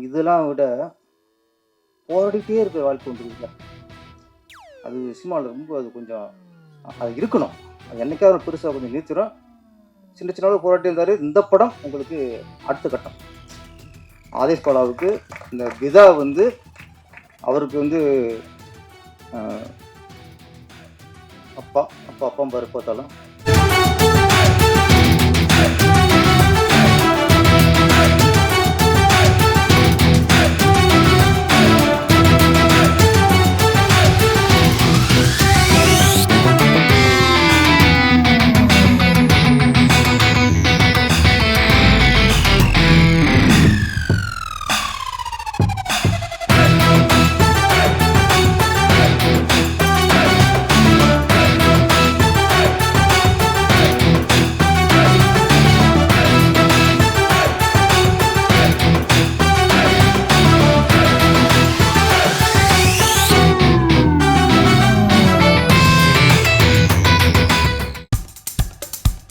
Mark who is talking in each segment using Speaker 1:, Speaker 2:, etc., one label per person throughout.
Speaker 1: இதெல்லாம் விட போராடிட்டே இருக்கிற வாழ்க்கை ஒன்று இருக்குல்ல, அது சினிமாவில் ரொம்ப அது கொஞ்சம் அது இருக்கணும். அது என்னைக்காவது பெருசாக கொஞ்சம் நிறுத்திடும். சின்ன சின்ன போராட்டம் இருந்தார். இந்த படம் உங்களுக்கு அடுத்த கட்டம். ஆதேஷ் பாலாவுக்கு இந்த விதா வந்து அவருக்கு வந்து அப்பா அப்பா அப்பா பாரு பார்த்தாலும்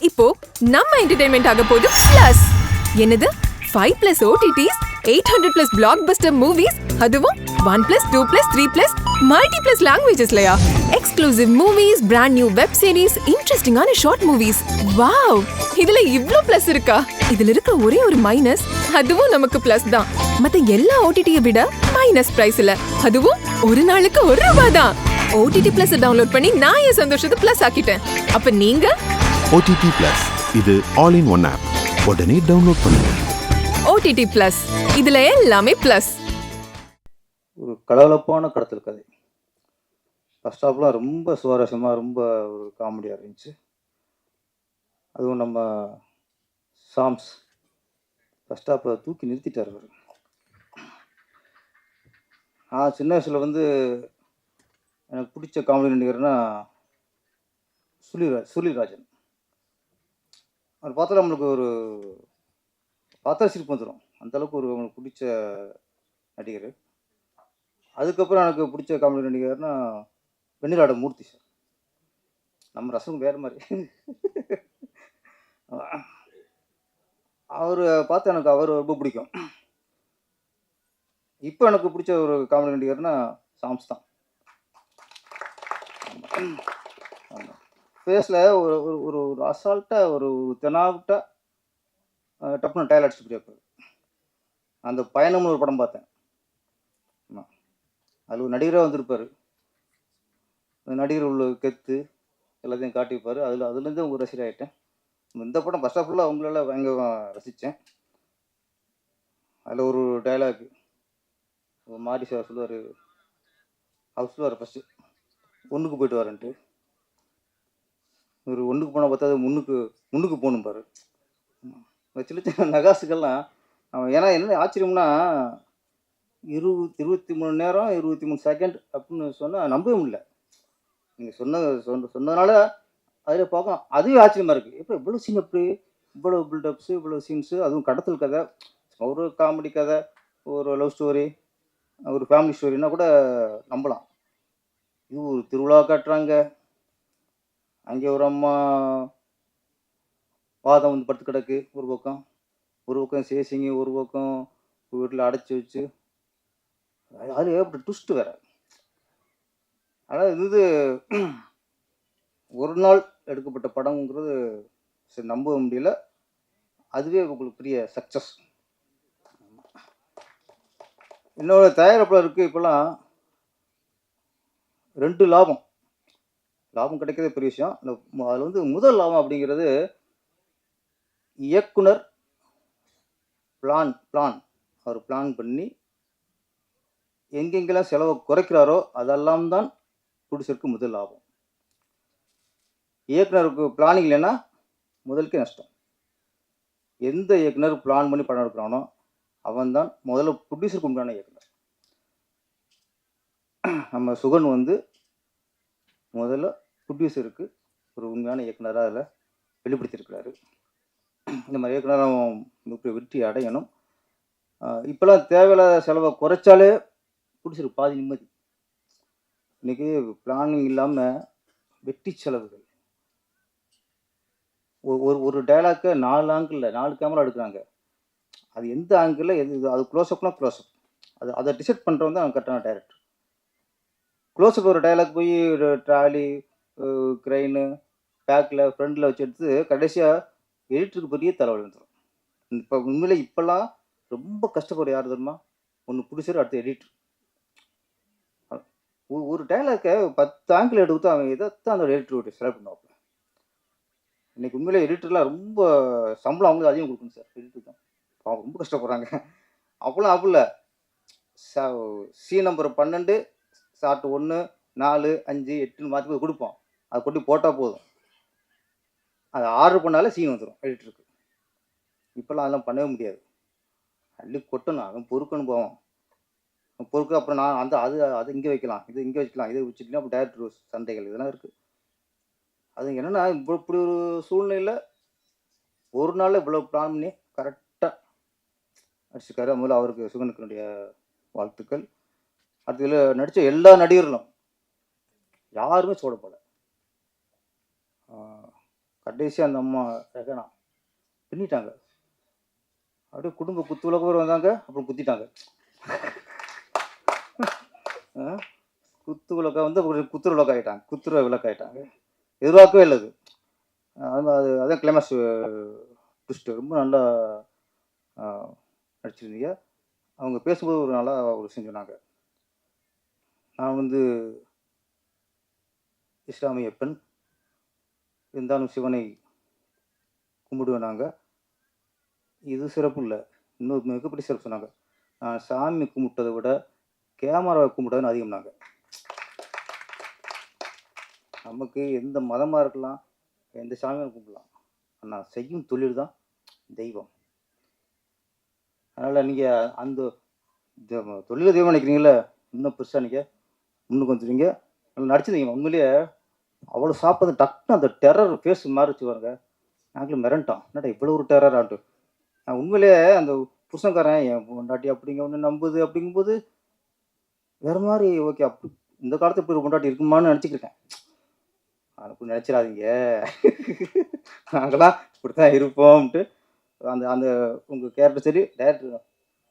Speaker 2: இப்போ நம்ம என்டர்டைன்மெண்ட் ஆக போகுது பிளஸ். என்னது 5+ OTTs, 800+ பிளாக்பஸ்டர் மூவிஸ், அதுவும் 1+, 2+, 3+, மல்டிப்ளஸ் லாங்குவேஜஸ்லயா? Exclusive movies, brand new web series, இன்ட்ரெஸ்டிங்கான ஷார்ட் மூவிஸ். வாவ், இதுல இவ்ளோ பிளஸ் இருக்கா? இதுல இருக்க ஒரே ஒரு மைனஸ், அதுவும் நமக்கு பிளஸ் தான். மத்த எல்லா OTT-ய விட மைனஸ் பிரைஸ்ல, அதுவும் ஒரு நாளுக்கு ₹1 தான். OTT Plus டவுன்லோட் பண்ணி நான் என் சந்தோஷத்தை பிளஸ் ஆக்கிட்டேன். அப்ப நீங்க
Speaker 3: OTT Plus இது ஆல் இன் ஒன் ஆப். உடனே டவுன்லோட் பண்ணுங்க.
Speaker 2: OTT Plus இதுல எல்லாமே பிளஸ்.
Speaker 1: ஒரு கலகலப்பான கடத்தல் கதை. ஃபர்ஸ்ட் ஹாஃப்லாம் ரொம்ப சுவாரஸ்யமாக ரொம்ப ஒரு காமெடியாக இருந்துச்சு. அதுவும் நம்ம சாம்ஸ் ஃபர்ஸ்ட் ஹாஃபை தூக்கி நிறுத்திட்டார் அவர். நான் சின்ன வயசில் வந்து எனக்கு பிடிச்ச காமெடி நடிகர்னா சுருளிராஜன். அவர் பார்த்தா நம்மளுக்கு ஒரு பார்த்தா சிரிப்பு வந்துடும். அந்தளவுக்கு ஒரு நம்மளுக்கு பிடிச்ச நடிகர். அதுக்கப்புறம் எனக்கு பிடிச்ச காமெடி நடிகர்னா வெண்ணிலாட மூர்த்தி சார். நம்ம ரசம் வேறு மாதிரி. அவர் பார்த்து எனக்கு அவர் ரொம்ப பிடிக்கும். இப்போ எனக்கு பிடிச்ச ஒரு காமெடி நடிகர்னா சாம்ஸ் தான். ஆமாம், ஃபேஸில் ஒரு ஒரு ஒரு அசால்ட்டாக ஒரு தெனாவிட்டாக டப்புன்னு டயல் அடிச்சுட்டு போயிருப்பார். அந்த பயணம்னு ஒரு படம் பார்த்தேன். ஆமாம், அதில் ஒரு நடிகராக வந்திருப்பார். அந்த நடிகர் உள்ள கெத்து எல்லாத்தையும் காட்டியிருப்பார். அதுலேருந்து ஒரு ரசிகர் ஆகிட்டேன். இந்த படம் ஃபர்ஸ்ட் ஆஃப் ஃபுல்லாக அவங்களால பயங்கர ரசித்தேன். அதில் ஒரு டைலாக் மாரி சார் சொல்லுவார். அவர் சொல்லுவார் ஃபஸ்ட்டு ஒன்றுக்கு போயிட்டு வரேன்ட்டு. ஒரு ஒன்றுக்கு போனால் பார்த்தா முன்னுக்கு போகணும் பாரு. சின்ன சின்ன நகாசுக்கெல்லாம் அவன் ஏன்னா என்ன ஆச்சரியம்னா 23 நேரம் 23 செகண்ட் அப்படின்னு சொன்னால் நம்பவே முடியல. நீங்கள் சொன்னதுனால அதில் பார்க்க அதுவே ஆச்சரியமாக இருக்குது. எப்போ இவ்வளோ சீன், எப்படி இவ்வளோ பில்டப்ஸு, இவ்வளோ சீன்ஸு, அதுவும் கடத்தல் கதை, ஒரு காமெடி கதை, ஒரு லவ் ஸ்டோரி, ஒரு ஃபேமிலி ஸ்டோரின்னா கூட நம்பலாம். இது ஒரு திருவிழா காட்டுறாங்க. அங்கே ஒரு அம்மா வாதம் வந்து படுத்து கிடக்கு ஒரு பக்கம் சேசிங்க, ஒரு பக்கம் வீட்டில் அடைச்சி வச்சு, அது ஏற்பட்ட ட்விஸ்ட்டு வேறு. அதாவது இது ஒரு நாள் எடுக்கப்பட்ட படம்ங்கிறது சரி நம்ப முடியல. அதுவே உங்களுக்கு பெரிய சக்ஸஸ். என்னோட தயாரிப்பாளருக்கு இப்போல்லாம் 2 லாபம் கிடைக்கிறதே பெரிய விஷயம். அதில் வந்து முதல் லாபம் அப்படிங்கிறது இயக்குனர் பிளான் அவர் பிளான் பண்ணி எங்கெங்கெல்லாம் செலவை குறைக்கிறாரோ அதெல்லாம் தான் ப்ரொடியூசருக்கு முதல் லாபம். இயக்குனருக்கு பிளானிங் இல்லைன்னா முதலுக்கே நஷ்டம். எந்த இயக்குனர் பிளான் பண்ணி படம் எடுக்கிறானோ அவன் தான் முதல்ல ப்ரொடியூசருக்கு உண்டான இயக்குனர். நம்ம சுகன் வந்து முதல்ல ப்ரொடியூசருக்கு ஒரு உண்மையான இயக்குனராக அதில் வெளிப்படுத்தியிருக்கிறாரு. இந்த மாதிரி இயக்குனர் அவன் மிகப்பெரிய வெற்றி அடையணும். இப்போல்லாம் தேவையில்லாத செலவை குறைச்சாலே ப்ரொடியூசருக்கு பாதி நிம்மதி. இன்றைக்கி பிளானிங் இல்லாமல் வெட்டி செலவுகள். ஒரு டைலாக்கை 4 ஆங்கிளில் 4 கேமரா எடுக்கிறாங்க. அது எந்த ஆங்கிளில் எது அது க்ளோஸ்அப்னா க்ளோஸ்அப், அதை டிசைட் பண்ணுறவங்க தான் கரெக்டான டைரக்டர். க்ளோஸ்அப் ஒரு டைலாக் போய் ட்ராலி, க்ரெயின், பேக்கில் ஃப்ரண்டில் வச்சு எடுத்து கடைசியாக எடிட்டருக்கு பெரிய தலைவலி வந்துடும். இப்போ உண்மையிலே இப்போல்லாம் ரொம்ப கஷ்டப்படுற யார் தெரியுமா? ஒன்று ப்ரொடியூசர், அடுத்து எடிட்டர். ஒரு டைலாக்கை 10 ஆங்கிள் எடுத்து அவன் எதைத்தான் அந்த எடிட்டர் செலக்ட் பண்ணுவாப்புல. இன்னைக்கு உண்மையிலே எடிட்டர்லாம் ரொம்ப சம்பளம் அவங்களுக்கு அதிகம் கொடுக்கணும் சார். எடிட்டர் தான் அவங்க ரொம்ப கஷ்டப்படுறாங்க. அப்போலாம் அப்போ இல்லை. சி நம்பர் 12 ஷார்ட் 1, 4, 5, 8ன்னு மாற்றி போய் கொடுப்போம். அதை கொண்டு போட்டால் போதும். அதை ஆர்டர் பண்ணாலே சீன் வந்துடும் எடிட்டருக்கு. இப்போல்லாம் அதெல்லாம் பண்ணவே முடியாது. அள்ளி கொட்டணும், அவன் பொறுக்கணும் போவான். பொறுக்க அப்புறம் நான் அது இங்கே வைக்கலாம், இது இங்கே வச்சுக்கலாம், இதை வச்சுக்கலாம். அப்போ டேரக்டர் சண்டைகள் இதெல்லாம் இருக்குது. அது என்னென்னா இப்படி ஒரு சூழ்நிலையில் ஒரு நாளில் இவ்வளோ பிளான் பண்ணி கரெக்டாக நடிச்சிருக்காரு. முதல்ல அவருக்கு சுகனுக்குனுடைய வாழ்த்துக்கள். அடுத்து இதில் நடித்த எல்லா நடிகர்களும் யாருமே சோடப்படல. கடைசியாக அந்த அம்மா ரெகனா பின்னிட்டாங்க. அப்படியே குடும்ப குத்து விளக்கு வந்தாங்க, அப்புறம் குத்திட்டாங்க. குத்து விளக்கா வந்து குத்துற விளக்காயிட்டாங்க, குத்துற விளக்காயிட்டாங்க. எதிர்பார்க்கவே இல்லை அது. அதான் கிளைமேக்ஸ் ட்விஸ்ட்டு. ரொம்ப நல்லா நடிச்சிருந்தீங்க. அவங்க பேசும்போது ஒரு நல்லா ஒரு விஷயம் சொன்னாங்க. நான் வந்து இஸ்லாமிய பெண், இருந்தாலும் சிவனை கும்பிடுவேன். நாங்கள் இது சிறப்பு இல்லை, இன்னொரு மிகப்பெரிய சிறப்பு சொன்னாங்க. நான் சாமி கும்பிட்டதை விட கேமராவை கும்பிட்டதுன்னு அதிகம். நாங்கள் நமக்கு எந்த மதமாக இருக்கலாம், எந்த சாமியாக கும்பிடலாம், ஆனால் செய்யும் தொழில் தான் தெய்வம். அதனால் நீங்கள் அந்த தொழிலை தெய்வம் நினைக்கிறீங்கள, இன்னும் பெருசாக நீங்கள் முன்னுக்கு வந்துடுவீங்க. நல்லா நடிச்சிருந்தீங்க. உண்மையிலேயே அவ்வளோ சாப்பிட்றது டக்குன்னு அந்த டெரர் ஃபேஸ் மாறிச்சு பாருங்க. நாங்களும் மிரண்டோம், என்னடா இவ்வளோ ஒரு டெரர் ஆட்டு. நான் உண்மையிலேயே அந்த புருஷன்காரன் என் பொண்டாட்டி அப்படிங்க ஒன்று நம்புது அப்படிங்கும்போது வேறு மாதிரி. ஓகே, அப்படி இந்த காலத்தில் இப்படி ஒரு பொண்டாட்டி இருக்குமான்னு நினச்சிக்கிருக்கேன். அப்படி நினச்சிடாதீங்க, நாங்களாம் இப்படி தான் இருப்போம்ட்டு. அந்த அந்த உங்கள் கேரக்டர் சரி, டேரக்டர்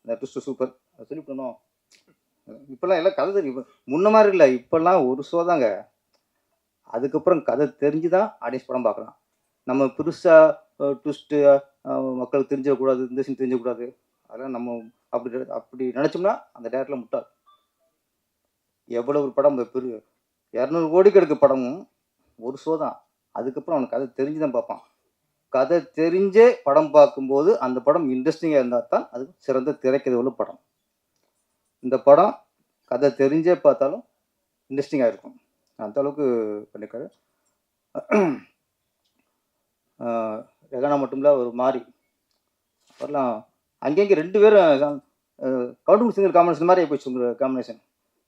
Speaker 1: அந்த ட்விஸ்ட்டு சூப்பர், அதை சொல்லி பண்ணோம். இப்போல்லாம் எல்லாம் கதை தெரியும், முன்ன மாதிரி இல்லை. இப்போல்லாம் ஒரு ஷோ தாங்க. அதுக்கப்புறம் கதை தெரிஞ்சு தான் ஆடியன்ஸ் படம் பார்க்கலாம். நம்ம பெருசாக ட்விஸ்ட்டு மக்களுக்கு தெரிஞ்சிடக்கூடாது, இந்த சீன் தெரிஞ்சக்கூடாது, அதெல்லாம் நம்ம அப்படி நினச்சோம்னா அந்த டேரக்டரில் முட்டாள். எவ்வளோ ஒரு படம் பெரிய 200 கோடிக்கு எடுக்க படமும் ஒரு ஷோ தான். அதுக்கப்புறம் அவனுக்கு கதை தெரிஞ்சு தான் பார்ப்பான். கதை தெரிஞ்சே படம் பார்க்கும்போது அந்த படம் இன்ட்ரெஸ்டிங்காக இருந்தால் தான் அது சிறந்த திரைக்கதை உள்ள படம். இந்த படம் கதை தெரிஞ்சே பார்த்தாலும் இன்ட்ரெஸ்டிங்காக இருக்கும். அந்த அளவுக்கு பண்ணியிருக்காரு. ரெகானா மட்டும் இல்லை, ஒரு மாதிரி வரலாம். அங்கங்கே 2 பேரும் கவுண்டமணி சிங்கர் காம்பினேஷன் மாதிரி போயிடுச்சு. உங்கள் காம்பினேஷன்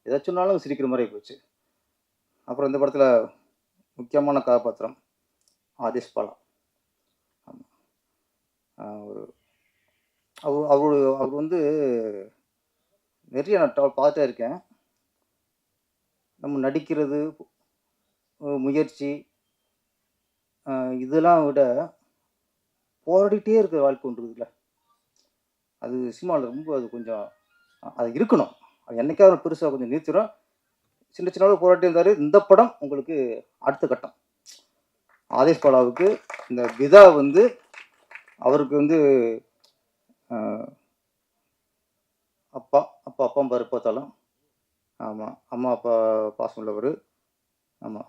Speaker 1: ஏதாச்சும் சொன்னாலும் சிரிக்கிற மாதிரி போச்சு. அப்புறம் இந்த படத்தில் முக்கியமான கதாபாத்திரம் ஆதேஷ் பாலா. ஆமாம், அவர் வந்து நிறைய நான் பார்த்துட்டே இருக்கேன். நம்ம நடிக்கிறது, முயற்சி, இதெல்லாம் விட போராடிட்டே இருக்கிற வாழ்க்கை ஒன்று இருக்குல்ல, அது சினிமாவில் ரொம்ப அது கொஞ்சம் அது இருக்கணும். அது என்னைக்காவது பெருசாக கொஞ்சம் நிறுத்திடும். சின்ன சின்ன போராட்டி இருந்தார். இந்த படம் உங்களுக்கு அடுத்த கட்டம். ஆதேஷ் பாலாவுக்கு இந்த விதா வந்து அவருக்கு வந்து அப்பா பாரு பார்த்தாலும். ஆமாம், அம்மா அப்பா பாசம் உள்ளவர். ஆமாம்,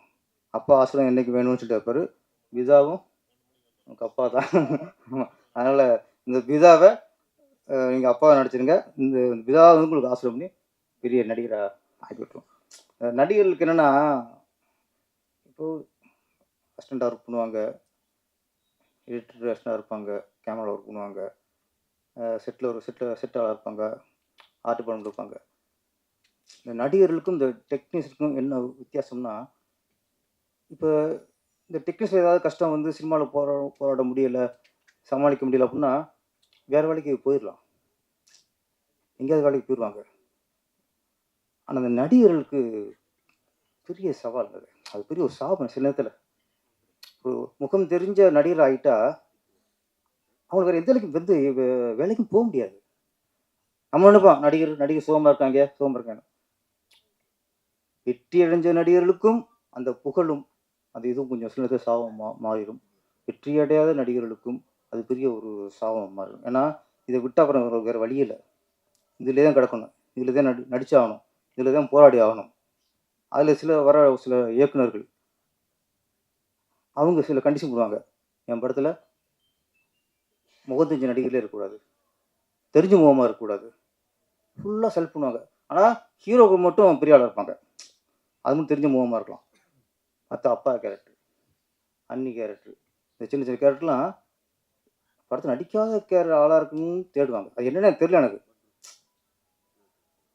Speaker 1: அப்பா ஆசிரியம் என்றைக்கு வேணும்னு சொல்லிட்டு இருப்பார். விதாவும் உனக்கு அப்பா தான். ஆமாம், அதனால் இந்த விதாவை நீங்கள் அப்பாவை நடிச்சிருங்க. இந்த விதாவை வந்து உங்களுக்கு ஆசிரியம் பண்ணி பெரிய நடிகராக ஆகிவிட்டோம். நடிகர்களுக்கு என்னென்னா, இப்போது அசிஸ்டண்ட்டாக ஒர்க் பண்ணுவாங்க, எடிட்டர் அசிஸ்டண்டாக இருப்பாங்க, கேமரா ஒர்க் பண்ணுவாங்க, செட்டாக இருப்பாங்க, ஆர்ட் டிபார்ட்மெண்ட் இருப்பாங்க. இந்த நடிகர்களுக்கும் இந்த டெக்னீஷியனுக்கும் என்ன வித்தியாசம்னா, இப்போ இந்த டெக்னீஷியன் ஏதாவது கஷ்டம் வந்து சினிமாவில் போராட முடியலை, சமாளிக்க முடியல அப்படின்னா வேறு வேலைக்கு போயிடலாம், எங்கேயாவது வேலைக்கு போயிடுவாங்க. ஆனால் அந்த நடிகர்களுக்கு பெரிய சவால் அது பெரிய ஒரு சாபம். சில நேரத்தில் ஒரு முகம் தெரிஞ்ச நடிகர் ஆகிட்டா அவங்களுக்கு வேறு எந்த வேலைக்கும் வந்து வேலைக்கும் போக முடியாது. நம்ம நினைப்போம் நடிகர் சுகமாக இருக்காங்க சுகமாக இருக்காங்க. வெற்றி அடைஞ்ச நடிகர்களுக்கும் அந்த புகழும் அந்த இதுவும் கொஞ்சம் சில நேரத்தில் சாபம் மாறிடும். வெற்றி அடையாத நடிகர்களுக்கும் அது பெரிய ஒரு சாபம் மாறிடும். ஏன்னா இதை விட்டு அப்புறம் வேறு வழி இல்லை. இதிலே தான் கிடக்கணும், இதில் தான் நடிச்சாகணும், இதில் தான் போராடி ஆகணும். அதில் சில இயக்குனர்கள் அவங்க சில கண்டிஷன் போடுவாங்க. என் படத்தில் முகம் தெரிஞ்ச நடிகர்களே இருக்கக்கூடாது, தெரிஞ்ச முகமாக இருக்கக்கூடாது, ஃபுல்லாக செலக்ட் பண்ணுவாங்க. ஆனால் ஹீரோக்கு மட்டும் பெரிய ஆளாக இருப்பாங்க, அது மட்டும் தெரிஞ்ச முகமாக இருக்கலாம். மற்ற அப்பா கேரக்டர், அண்ணி கேரக்டர், இந்த சின்ன சின்ன கேரக்டர்லாம் படத்தில் நடிக்காத ஆளாக இருக்குன்னு தேடுவாங்க. அது என்னென்னு தெரியல எனக்கு.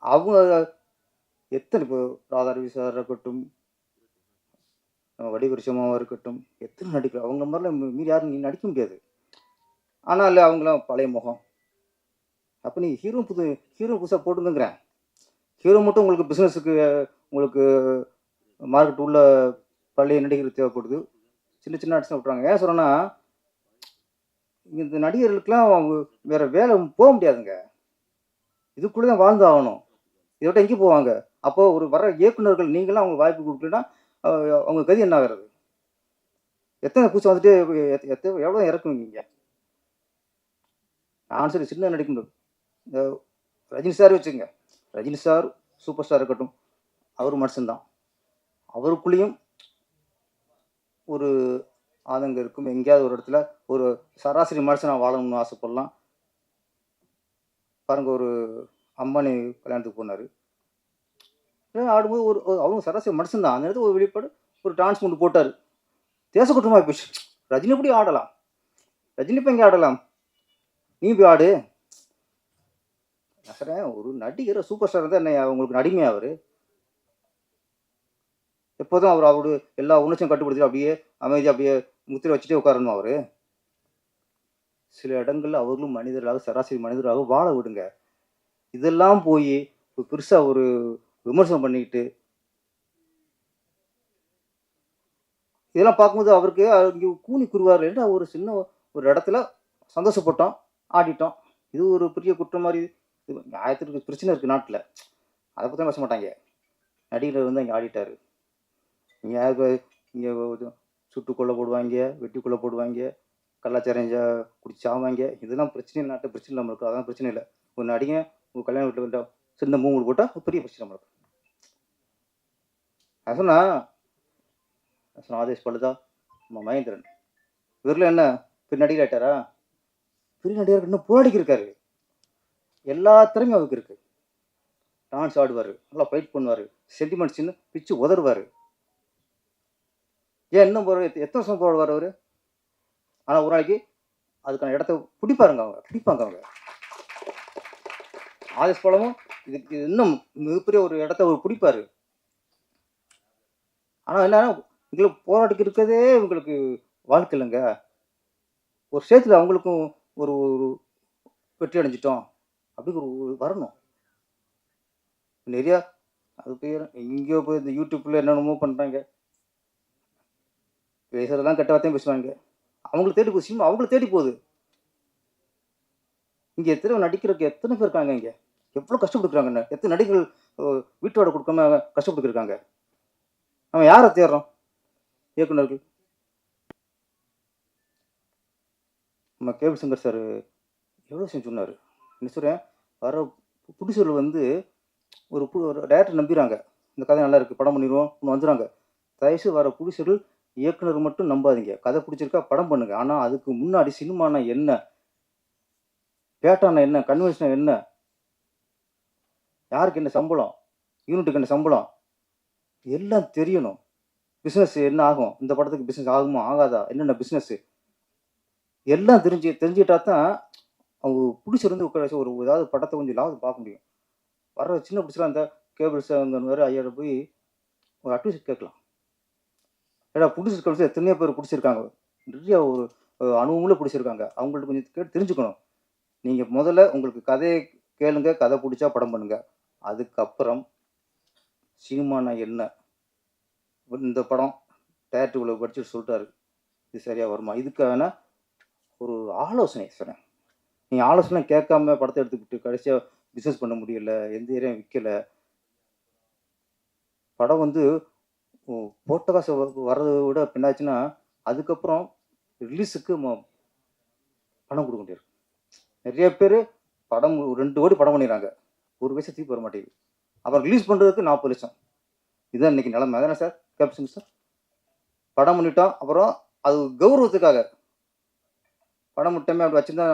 Speaker 1: அவங்க எத்தனை இப்போ ராதாரவி சார் இருக்கட்டும், வடிவரிசமாவாக இருக்கட்டும், எத்தனை நடிக்க அவங்க மாதிரிலாம் மீறி யாரும் நீ நடிக்க முடியாது. ஆனால் இல்லை அவங்களாம் பழைய முகம். அப்போ நீ ஹீரோ புதுசாக போட்டுங்கிறேன். ஹீரோ மட்டும் உங்களுக்கு பிஸ்னஸுக்கு உங்களுக்கு மார்க்கெட் உள்ள பழைய நடிகர் தேவைப்படுது. சின்ன சின்ன ஆர்டிஸ்ட் விட்றாங்க. ஏன் சொல்கிறேன்னா இந்த நடிகர்களுக்கெல்லாம் அவங்க வேறு வேலை போக முடியாதுங்க. இதுக்குள்ளே தான் வாழ்ந்து ஆகணும். இதை விட்டு எங்கே போவாங்க? அப்போது ஒரு வர இயக்குநர்கள் நீங்களாம் அவங்க வாய்ப்பு கொடுக்கலன்னா அவங்க கதி என்ன ஆகிறது? எத்தனை பூச்சி வந்துட்டு எவ்வளோ இறக்குவீங்க? நான் சரி சின்ன நடிக்க முடியும். இந்த ரஜினி சார் வச்சுங்க, ரஜினி சார் சூப்பர் ஸ்டார் இருக்கட்டும், அவர் மனுஷன்தான். அவருக்குள்ளேயும் ஒரு ஆதங்கம் இருக்கும். எங்கேயாவது ஒரு இடத்துல ஒரு சராசரி மனுஷனாக வாழணும்னு ஆசைப்படலாம். பாருங்க, ஒரு அம்பானி கல்யாணத்துக்கு போனார். ஆடும்போது அவங்க சராசரி மனுஷன்தான். அந்த இடத்துல ஒரு வெளிப்பாடு ஒரு டான்ஸ் கொண்டு போட்டார். தேசக்குற்றமாக போயிடுச்சு. ரஜினி எப்படி ஆடலாம்? ரஜினி இப்போ எங்கே ஆடலாம்? நீ போய் ஆடு. நான் சொல்கிறேன், ஒரு நடிகர் சூப்பர் ஸ்டார் தான் என்ன உங்களுக்கு அடிமை? அவர் எப்போதும் அவரு எல்லா உணர்ச்சியும் கட்டுப்படுத்தி அப்படியே அமைதியாக அப்படியே முத்திரை வச்சுட்டே உட்காரணும். அவர் சில இடங்கள்ல அவர்களும் மனிதர்களாக சராசரி மனிதராக வாழ விடுங்க. இதெல்லாம் போய் பெருசாக ஒரு விமர்சனம் பண்ணிக்கிட்டு இதெல்லாம் பார்க்கும்போது அவருக்கு இங்கே கூனி குருவார் என்று ஒரு சின்ன ஒரு இடத்துல சந்தோஷப்பட்டோம், ஆடிட்டோம். இது ஒரு பெரிய குற்றம் மாதிரி. இது நியாயத்திற்கு பிரச்சனை இருக்குது நாட்டில், அதை பற்றி பேச மாட்டாங்க. நடிகர் வந்து அங்கே ஆடிட்டார். இங்கே சுட்டு கொலை போடுவாங்க, வெட்டி கொலை போடுவாங்க, கலாச்சாரம் குடிச்சு ஆவாங்க. இதெல்லாம் பிரச்சனை நாட்டில் பிரச்சனை இல்லாமல் இருக்கும். அதான் பிரச்சனை இல்லை. ஒரு நடிகை ஒரு கல்யாண வீட்டில் வந்து சின்ன மூணு போட்டால் பெரிய பிரச்சனை நம்மளுக்கு. நான் சொன்னால் ஆதேஷ் பழுதா நம்ம மகேந்திரன் இவரில் என்ன பெரிய நடிகர் ஆயிட்டாரா? பெரிய நடிகர் இன்னும் போராடிக்கிருக்காரு. எல்லா திறமையும் அவருக்கு இருக்கு. டான்ஸ் ஆடுவார், நல்லா ஃபைட் பண்ணுவார், சென்டிமெண்ட்ஸ் சின்ன பிச்சு உதறுவார். ஏன் இன்னும் எத்தனை வருஷம் போடுவார் அவர்? ஆனால் ஒரு நாளைக்கு அதுக்கான இடத்த பிடிப்பாங்க அவங்க. ஆதேஷ் பழமும் இதுக்கு இன்னும் மிகப்பெரிய ஒரு இடத்த அவர் பிடிப்பார். ஆனால் என்ன, இதில் போராட்டிக்கு இருக்கிறதே இவங்களுக்கு வாழ்க்கை இல்லைங்க. ஒரு ஸ்டேஜில் அவங்களுக்கும் ஒரு வெற்றி அடைஞ்சிட்டோம் அப்படி ஒரு வரணும். நிறையா அது பேர் எங்கேயோ போய் இந்த யூடியூப்பில் என்னென்னமோ பண்ணுறாங்க. பேசுகிறதெல்லாம் கெட்ட வார்த்தையும் பேசுவாங்க. அவங்களுக்கு தேடி போகுது, சினிமா அவங்கள தேடி போகுது. இங்கே எத்தனை நடிக்கிறதுக்கு எத்தனை பேர் இருக்காங்க? இங்கே எவ்வளோ கஷ்டப்பட்டுருக்காங்க. எத்தனை நடிகர்கள் வீட்டோட கொடுக்காம கஷ்டப்பட்டுருக்காங்க. நம்ம யாரை தேடுறோம்? இயக்குநர்கள். நம்ம கேபி சங்கர் சார் எவ்வளோ விஷயம் சொன்னார். என்ன சொல்கிறேன், வர புடிசூரில் வந்து ஒரு டேரக்டர் நம்பிடுறாங்க. இந்த கதை நல்லா இருக்குது, படம் பண்ணிடுவோம், ஒன்று வந்துடுறாங்க. தயவுசு வர புடிசூர்கள் இயக்குனர் மட்டும் நம்பாதீங்க. கதை பிடிச்சிருக்கா படம் பண்ணுங்க. ஆனால் அதுக்கு முன்னாடி சினிமானா என்ன, பேட்டானா என்ன, கன்வென்ஷனா என்ன, யாருக்கு என்ன சம்பளம், யூனிட்டுக்கு என்ன சம்பளம், எல்லாம் தெரியணும். பிஸ்னஸ் என்ன ஆகும், இந்த படத்துக்கு பிஸ்னஸ் ஆகுமா ஆகாதா, என்னென்ன பிஸ்னஸ்ஸு எல்லாம் தெரிஞ்சுக்கிட்டா தான் அவங்க பிடிச்சிருந்து உட்கார வச்சு ஒரு ஏதாவது படத்தை கொஞ்சம் லாபத்தை பார்க்க முடியும். வர சின்ன பிடிச்சலாம் அந்த கேபிள்ஸ் அந்த மாதிரி ஐயாவோட போய் ஒரு அட்வைஸ் கேட்கலாம். ஏன்னா பிடிச்சிருக்க கழிச்சு எத்தனையோ பேர் பிடிச்சிருக்காங்க, நிறைய ஒரு அனுபவங்களும் பிடிச்சிருக்காங்க. அவங்கள்ட்ட கொஞ்சம் கேட்டு தெரிஞ்சுக்கணும். நீங்கள் முதல்ல உங்களுக்கு கதையை கேளுங்க, கதை பிடிச்சா படம் பண்ணுங்க. அதுக்கப்புறம் சினிமானா என்ன, இந்த படம் டேரக்டர் இவ்வளோ படிச்சுட்டு சொல்லிட்டாரு, இது சரியாக வருமா, இதுக்கான ஒரு ஆலோசனை சொன்னேன். நீங்கள் ஆலோசனை கேட்காம படத்தை எடுத்துக்கிட்டு கடைசியாக பிஸ்னஸ் பண்ண முடியல, எந்த ஏரியா விற்கல. படம் வந்து போட்ட காசு வர்றதை விட பின்னாச்சுன்னா அதுக்கப்புறம் ரிலீஸுக்கு பணம் கொடுக்க முடியாது. நிறைய பேர் படம் 2 கோடி படம் பண்ணிடுறாங்க, ஒரு பைசா திருப்பி வர மாட்டேங்குது. அப்புறம் ரிலீஸ் பண்ணுறதுக்கு 40 லட்சம். இதுதான் இன்னைக்கு நிலைமை. அதானே சார் கேப்ஷன் சார்? படம் பண்ணிட்டோம், அப்புறம் அது கௌரவத்துக்காக படம் முட்டமே அப்படி வச்சுருந்தா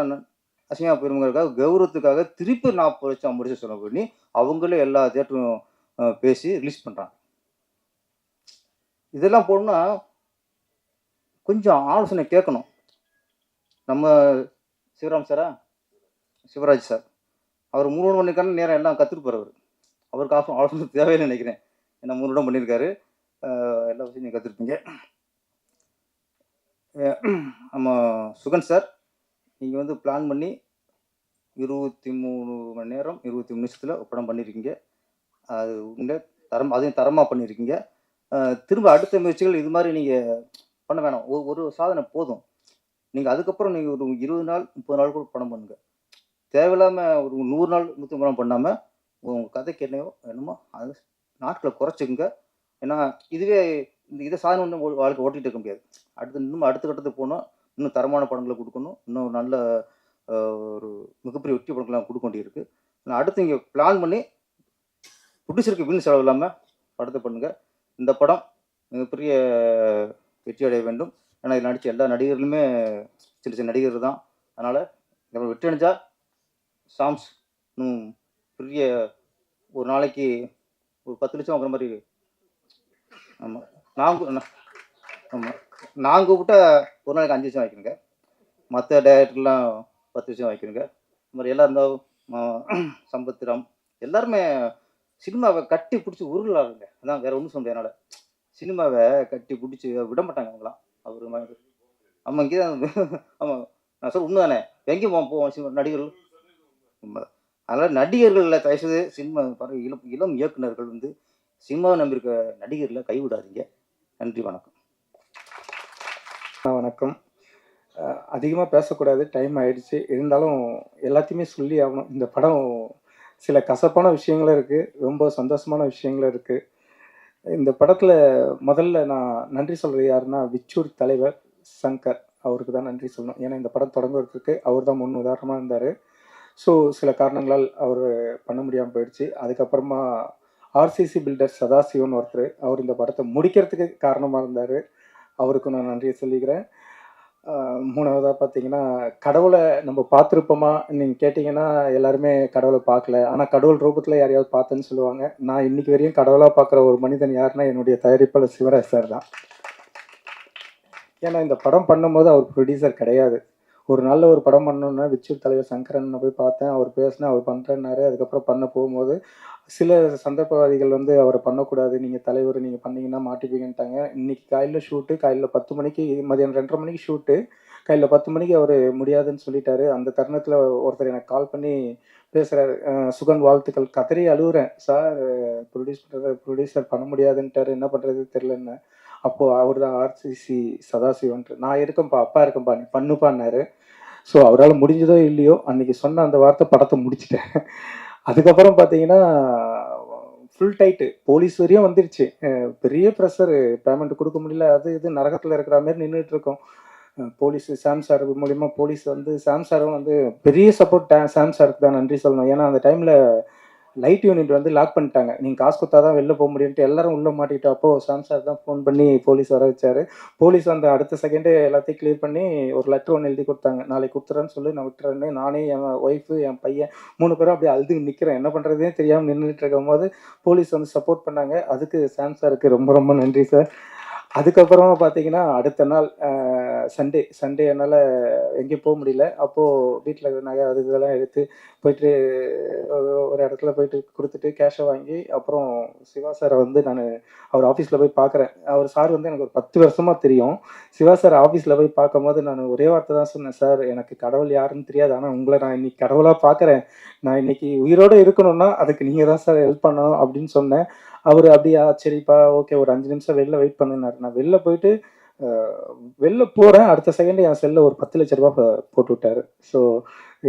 Speaker 1: அசிங்கமாக போயிருங்கிறதுக்காக கௌரவத்துக்காக திருப்பி 40 லட்சம் 50 லட்சம் செலவு பண்ணி அவங்களே எல்லா தேட்டரும் பேசி ரிலீஸ் பண்ணுறாங்க. இதெல்லாம் போடணும்னா கொஞ்சம் ஆலோசனை கேட்கணும். நம்ம சிவராம் சாரா, சிவராஜ் சார், அவர் 3 மணிக்கான நேரம் எல்லாம் கற்றுருப்பார். அவருக்கு ஆலோசனை தேவையில்லை நினைக்கிறேன். ஏன்னா 3 இடம் பண்ணியிருக்காரு, எல்லா விஷயம் நீங்கள் கற்றுருப்பீங்க. நம்ம சுகன் சார், நீங்கள் வந்து பிளான் பண்ணி 23 மணி நேரம் 23 நிமிஷத்தில் படம் பண்ணியிருக்கீங்க. அது உண்மையிலே அதையும் தரமாக பண்ணியிருக்கீங்க. திரும்ப அடுத்த முயற்சிகள் இது மாதிரி நீங்கள் பண்ண வேணாம். ஒரு சாதனை போதும். நீங்கள் அதுக்கப்புறம் நீங்கள் ஒரு 20 நாள் 30 நாள் கூட படம் பண்ணுங்க. தேவையில்லாமல் ஒரு 100 நாள் 150 நாள் பண்ணாமல் உங்கள் கதைக்கு என்னமோ அது நாட்களை குறைச்சிக்குங்க. ஏன்னா இதுவே இதை சாதனை வந்து வாழ்க்கை ஓட்டிகிட்டு இருக்க முடியாது. அடுத்த கட்டத்துக்கு போகணும். இன்னும் தரமான படங்களை கொடுக்கணும். இன்னும் நல்ல ஒரு மிகப்பெரிய வெற்றி படங்கள்லாம் கொடுக்க வேண்டியிருக்கு. அடுத்து இங்கே பிளான் பண்ணி ப்ரொடியூசருக்கு வீண் செலவு இல்லாமல் படத்தை பண்ணுங்கள். இந்த படம் மிகப்பெரிய வெற்றி அடைய வேண்டும். ஏன்னா இதில் நடித்த எல்லா நடிகர்களுமே சின்ன சின்ன நடிகர் தான். அதனால் இந்த வெற்றி அடைஞ்சால் சாம்ஸ் இன்னும் பெரிய ஒரு நாளைக்கு ஒரு 10 லட்சம் வாங்குற மாதிரி. ஆமாம், நான் கூப்பிட்டா ஒரு நாளைக்கு 5 லட்சம் வாங்கிக்கணுங்க. மற்ற டைரக்டர்லாம் 10 லட்சம் வாங்கிக்கணுங்க. இந்த மாதிரி எல்லாம் இருந்தால் சம்பத்ராம் எல்லாருமே சினிமாவை கட்டி பிடிச்சி உருளாருங்க. அதான் வேற ஒன்றும் சொல்ல முடியாது. என்னால் சினிமாவை கட்டி பிடிச்சி விட மாட்டாங்க அவங்களாம். அவர் ஆமாம், இங்கே தான். ஆமாம், நான் சொல்ல உண்மை தானே. எங்கேயும் போவோம் நடிகர்கள். அதனால் நடிகர்களில் தயவுசெய்து சினிமா இளம் இயக்குநர்கள் வந்து சினிமாவை நம்பியிருக்க நடிகர்களை கைவிடாதீங்க. நன்றி, வணக்கம்.
Speaker 4: வணக்கம். அதிகமாக பேசக்கூடாது, டைம் ஆயிடுச்சு. இருந்தாலும் எல்லாத்தையுமே சொல்லி ஆகணும். இந்த படம் சில கசப்பான விஷயங்களும் இருக்குது, ரொம்ப சந்தோஷமான விஷயங்களும் இருக்குது. இந்த படத்தில் முதல்ல நான் நன்றி சொல்கிறது யாருன்னா விச்சூர் தலைவர் சங்கர், அவருக்கு தான் நன்றி சொல்லணும். ஏன்னா இந்த படம் தொடங்குறதுக்கு அவர் தான் முன் உதாரணமாக இருந்தார். ஸோ சில காரணங்களால் அவர் பண்ண முடியாமல் போயிடுச்சு. அதுக்கப்புறமா ஆர்சிசி பில்டர் சதாசிவன் ஒருத்தர், அவர் இந்த படத்தை முடிக்கிறதுக்கு காரணமாக இருந்தார். அவருக்கு நான் நன்றியை சொல்லிக்கிறேன். மூணாவதாக பார்த்தீங்கன்னா, கடவுளை நம்ம பார்த்துருப்போமா நீங்கள் கேட்டிங்கன்னா எல்லாருமே கடவுளை பார்க்கல. ஆனால் கடவுள் ரூபத்தில் யாரையாவது பார்த்தேன்னு சொல்லுவாங்க. நான் இன்றைக்கி வரையும் கடவுளாக பார்க்குற ஒரு மனிதன் யாருன்னா என்னுடைய தயாரிப்பாளர் சிவராஜ் சார் தான். ஏன்னா இந்த படம் பண்ணும்போது அவர் ப்ரொடியூசர் கிடையாது. ஒரு நல்ல ஒரு படம் பண்ணணுன்னா விச்சூர் தலைவர் சங்கரன் போய் பார்த்தேன், அவர் பேசினேன், அவர் பண்ணுறேன்னாரு. அதுக்கப்புறம் பண்ண போகும்போது சில சந்தர்ப்பவாதிகள் வந்து அவரை பண்ணக்கூடாது, நீங்கள் தலைவர் நீங்கள் பண்ணிங்கன்னா மாட்டிப்பீங்கன்ட்டாங்க. இன்றைக்கி காலையில் ஷூட்டு, காலையில் 10 மணிக்கு, மதியானம் 2:30 மணிக்கு ஷூட்டு, காலையில் 10 மணிக்கு அவர் முடியாதுன்னு சொல்லிட்டாரு. அந்த தருணத்தில் ஒருத்தர் எனக்கு கால் பண்ணி பேசுகிறாரு, சுகன் வாழ்த்துக்கள். கதறி அழுகுறேன், சார் ப்ரொடியூசர் பண்ண முடியாதுன்ட்டார், என்ன பண்ணுறது தெரிலன்னு. அப்போது அவர் தான் ஆர்சிசி சதாசிவன்ட்டு, நான் இருக்கேன்ப்பா, அப்பா இருக்கேன்ப்பா, நீ பண்ணுப்பான்னாரு. ஸோ அவரால் முடிஞ்சதோ இல்லையோ அன்றைக்கி சொன்ன அந்த வார்த்தை படத்தை முடிச்சிட்டேன். அதுக்கப்புறம் பார்த்தீங்கன்னா ஃபுல் டைட்டு, போலீஸ் வரையும் வந்துருச்சு. பெரிய ப்ரெஷர், பேமெண்ட் கொடுக்க முடியல, அது இது நரகத்தில் இருக்கிற மாதிரி நின்றுட்டு இருக்கோம். போலீஸ் சாம் சார் மூலிமா போலீஸ் வந்து சாம் சாரும் வந்து பெரிய சப்போர்ட். சாம் சாருக்கு தான் நன்றி சொல்லணும். ஏன்னா அந்த டைமில் லைட் யூனிட் வந்து லாக் பண்ணிட்டாங்க, நீங்கள் காசு கொடுத்தா தான் வெளில போக முடியும்ட்டு எல்லாரும் உள்ளே மாட்டிக்கிட்டோம். அப்போது சாம் சார் தான் ஃபோன் பண்ணி போலீஸ் வர வச்சார். போலீஸ் வந்து அடுத்த செகண்டே எல்லாத்தையும் கிளியர் பண்ணி ஒரு லெட்டர் ஒன்று எழுதி கொடுத்தாங்க, நாளைக்கு கொடுத்துறேன்னு சொல்லி நான் விட்டுறேன்னு. நானே, என் ஒய்ஃபு, என் பையன் 3 பேரும் அப்படியே அழுது நிற்கிறேன். என்ன பண்ணுறதே தெரியாமல் நின்றுட்டு இருக்கும் போது போலீஸ் வந்து சப்போர்ட் பண்ணாங்க. அதுக்கு சாம் சாருக்கு ரொம்ப ரொம்ப நன்றி சார். அதுக்கப்புறமா பார்த்தீங்கன்னா அடுத்த நாள் சண்டே என்னால் எங்கேயும் போக முடியல. அப்போது வீட்டில் நகை அது இதெல்லாம் எடுத்து போயிட்டு ஒரு இடத்துல போயிட்டு கொடுத்துட்டு கேஷை வாங்கி, அப்புறம் சிவா சாரை வந்து நான் அவர் ஆஃபீஸில் போய் பார்க்குறேன். அவர் சார் வந்து எனக்கு ஒரு 10 வருஷமாக தெரியும். சிவா சார் ஆஃபீஸில் போய் பார்க்கும்போது நான் ஒரே வார்த்தை தான் சொன்னேன், சார் எனக்கு கடவுள் யாருன்னு தெரியாது, ஆனால் உங்களை நான் இன்னைக்கு கடவுளாக பார்க்குறேன். நான் இன்னைக்கு உயிரோடு இருக்கணும்னா அதுக்கு நீங்கள் தான் சார் ஹெல்ப் பண்ணணும் அப்படின்னு சொன்னேன். அவர் அப்படியா சரிப்பா, ஓகே, ஒரு 5 நிமிஷம் வெளில வெயிட் பண்ணினார். நான் வெளில போயிட்டு வெளில போகிறேன், அடுத்த செகண்ட் என் செல்லில் ஒரு 10 லட்ச ரூபா போட்டு விட்டாரு. ஸோ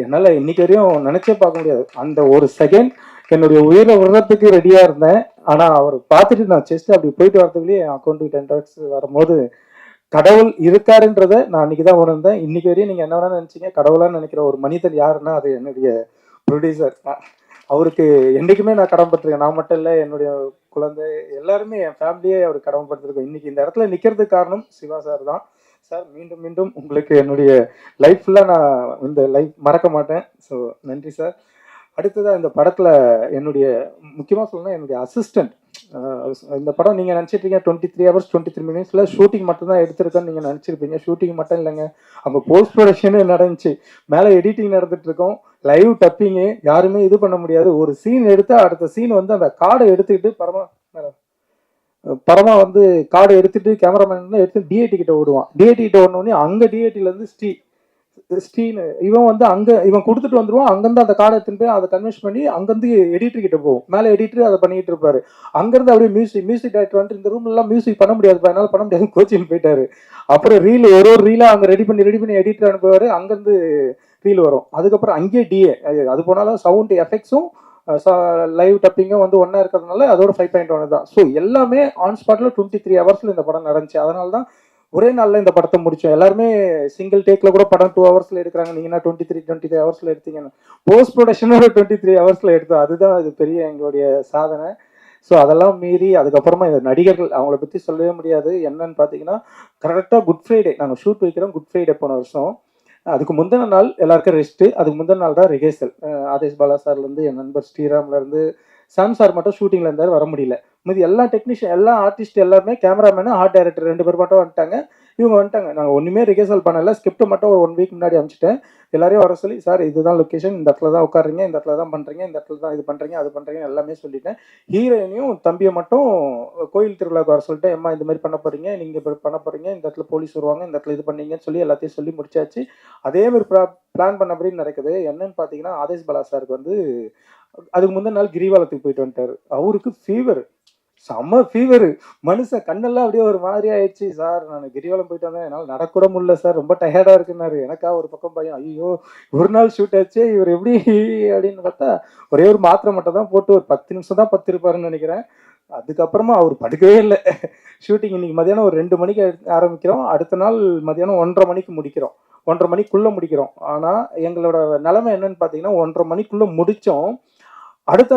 Speaker 4: என்னால் இன்னைக்கு வரையும் நினச்சே பார்க்க முடியாது. அந்த ஒரு செகண்ட் என்னுடைய உயிரை விடுறதுக்கு ரெடியாக இருந்தேன். ஆனால் அவர் பார்த்துட்டு நான் செஸ்ட் அப்படி போயிட்டு வரதுக்குள்ளேயே என் அக்கௌண்ட்டுக்கு 10 lakhs வரும்போது கடவுள் இருக்காருன்றத நான் அன்னைக்கு தான் உணர்ந்தேன். இன்னைக்கு வரையும் நீங்கள் என்ன வேணா நினச்சிங்க, கடவுளாக நினைக்கிற ஒரு மனிதன் யாருன்னா அது என்னுடைய ப்ரொடியூசர். அவருக்கு என்றைக்குமே நான் கடமைப்பட்டிருக்கேன். நான் மட்டும் இல்லை, என்னுடைய குழந்தை எல்லாருமே, என் ஃபேமிலியே அவர் கடமைப்பட்டிருக்கோம். இன்னைக்கு இந்த இடத்துல நிற்கிறதுக்கு காரணம் சிவா சார் தான். சார் மீண்டும் மீண்டும் உங்களுக்கு என்னுடைய லைஃப் ஃபுல்லாக நான் இந்த லைஃப் மறக்க மாட்டேன். ஸோ நன்றி சார். அடுத்ததாக இந்த படத்தில் என்னுடைய முக்கியமாக சொல்லணும்னா என்னுடைய அசிஸ்டண்ட். இந்த படம் நீங்கள் நினச்சிட்ருக்கீங்க 23 hours 23 minutes ஷூட்டிங் மட்டும்தான் எடுத்திருக்கேன்னு நீங்கள் நினச்சிருப்பீங்க. ஷூட்டிங் மட்டும் இல்லைங்க, அங்கே போஸ்ட் ப்ரொடக்ஷனு நடந்துச்சு, மேலே எடிட்டிங் நடந்துகிட்ருக்கோம், லைவ் டப்பிங்கு, யாருமே இது பண்ண முடியாது. ஒரு சீன் எடுத்து அடுத்த சீன் வந்து அந்த கார்டை எடுத்துக்கிட்டு பரமா வந்து கார்டை எடுத்துகிட்டு கேமராமேன் எடுத்து டிஐடி கிட்ட ஓடுவான். டிஐடி கிட்ட ஓடனோடனே அங்கே டிஐடியிலேருந்து ஸ்டீனு இவன் வந்து அங்கே இவன் கொடுத்துட்டு வந்துடுவான். அங்கேருந்து அந்த கார்டை எடுத்துட்டு போய் அதை கன்வென்ஸ் பண்ணி அங்கேருந்து எடிட்டர் கிட்ட போகும். மேலே எடிட்டர் அதை பண்ணிட்டு இருப்பாரு. அங்கேருந்து அப்படியே மியூசிக் டைரக்டர் வந்துட்டு இந்த ரூம்லாம் மியூசிக் பண்ண முடியாது, என்னால் பண்ண முடியாது, கோச்சிங் போயிட்டாரு. அப்புறம் ரீல் ஒரு ரீலாக அங்கே ரெடி பண்ணி எடிட்டர் அனுப்புவார். அங்கேருந்து ரீல் வரும். அதுக்கப்புறம் அங்கேயே டிஏ அது போனாலும் சவுண்ட் எஃபெக்ட்ஸும் லைவ் டப்பிங்கும் வந்து ஒன்றா இருக்கிறதுனால அதோட 5.1 தான். ஸோ எல்லாமே ஆன் ஸ்பாட்டில் 23 hours இந்த படம் நடந்துச்சு. அதனால தான் ஒரே நாளில் இந்த படத்தை முடித்தோம். எல்லாருமே சிங்கிள் டேக்கில் கூட படம் 2 hours எடுக்கிறாங்க. நீங்கள் 23 hours எடுத்தீங்கன்னு, போஸ்ட் ப்ரொடக்ஷனோட 23 hours எடுத்தோம். அதுதான் அது பெரிய எங்களுடைய சாதனை. ஸோ அதெல்லாம் மீறி அதுக்கப்புறமா இந்த நடிகர்கள் அவங்கள பற்றி சொல்லவே முடியாது. என்னன்னு பார்த்தீங்கன்னா, கரெக்டாக குட் ஃப்ரைடே நாங்கள் ஷூட் வைக்கிறோம். குட் ஃப்ரைடே போன வருஷம் அதுக்கு முந்தின நாள் எல்லாருக்கும் ரெஸ்ட்டு. அதுக்கு முந்தின நாள் தான் ரிஹர்சல். ஆதேஷ் பாலா சார்லேருந்து என் நண்பர் ஸ்ரீராம்லேருந்து சாம் சார் மட்டும் ஷூட்டிங்கில் இருந்தார், வர முடியல. மீதி எல்லா டெக்னீஷியன் எல்லா ஆர்டிஸ்ட் எல்லாருமே கேமராமேனு ஆர்ட் டைரக்டர் 2 பேர் மட்டும் வந்துட்டாங்க. இவங்க வந்துட்டாங்க. நாங்கள் ஒன்றுமே ரிஹர்சல் பண்ணலை. ஸ்கிரிப்ட் மட்டும் ஒரு 1 week முன்னாடி அனுப்பிச்சிட்டேன். எல்லாரையும் வர சொல்லி, சார் இதுதான் லொக்கேஷன், இந்த இடத்துல தான் உட்காருங்க, இந்த இடத்துல தான் பண்ணுறீங்க, இந்த இடத்துல தான் இது பண்ணுறீங்க, அது பண்ணுறீங்க எல்லாமே சொல்லிட்டேன். ஹீரோயினையும் தம்பியை மட்டும் கோயில் திருவிழாவுக்கு வர சொல்லிட்டேன். அம்மா இந்த மாதிரி பண்ண போகிறீங்க, நீங்கள் இப்போ பண்ண போகிறீங்க, இந்த இடத்துல போலீஸ் வருவாங்க, இந்த இடத்துல இது பண்ணீங்கன்னு சொல்லி எல்லாத்தையும் சொல்லி முடிச்சாச்சு. அதே மாதிரி பிளான் பண்ணபடி நடக்குது. என்னன்னு பார்த்தீங்கன்னா, ஆதேஷ் பாலா சாருக்கு வந்து அதுக்கு முந்தின நாள் கிரிவலத்துக்கு போயிட்டு வந்துட்டார். அவருக்கு ஃபீவர், செம்ம ஃபீவரு. மனுஷன் கண்ணெல்லாம் அப்படியே ஒரு மாதிரி ஆயிடுச்சு. சார் நான் கிரிவலம் போயிட்டு வந்தேன், என்னால் நடக்கூட முடியல சார், ரொம்ப டயர்டாக இருக்குன்னாரு. எனக்கா ஒரு பக்கம் பையன், ஐயோ ஒரு நாள் ஷூட் ஆச்சு, இவர் எப்படி அப்படின்னு பார்த்தா ஒரே ஒரு மாத்திரை மட்டும் தான் போட்டு ஒரு 10 நிமிஷம் தான் பத்திருப்பாருன்னு நினைக்கிறேன். அதுக்கப்புறமா அவர் படுக்கவே இல்லை. ஷூட்டிங் இன்னைக்கு மதியானம் ஒரு 2 மணிக்கு ஆரம்பிக்கிறோம். அடுத்த நாள் மதியானம் 1:30 மணிக்கு முடிக்கிறோம். 1:30 மணிக்குள்ளே முடிக்கிறோம். ஆனால் எங்களோட நிலைமை என்னன்னு பார்த்தீங்கன்னா, 1:30 மணிக்குள்ளே முடித்தோம். அடுத்த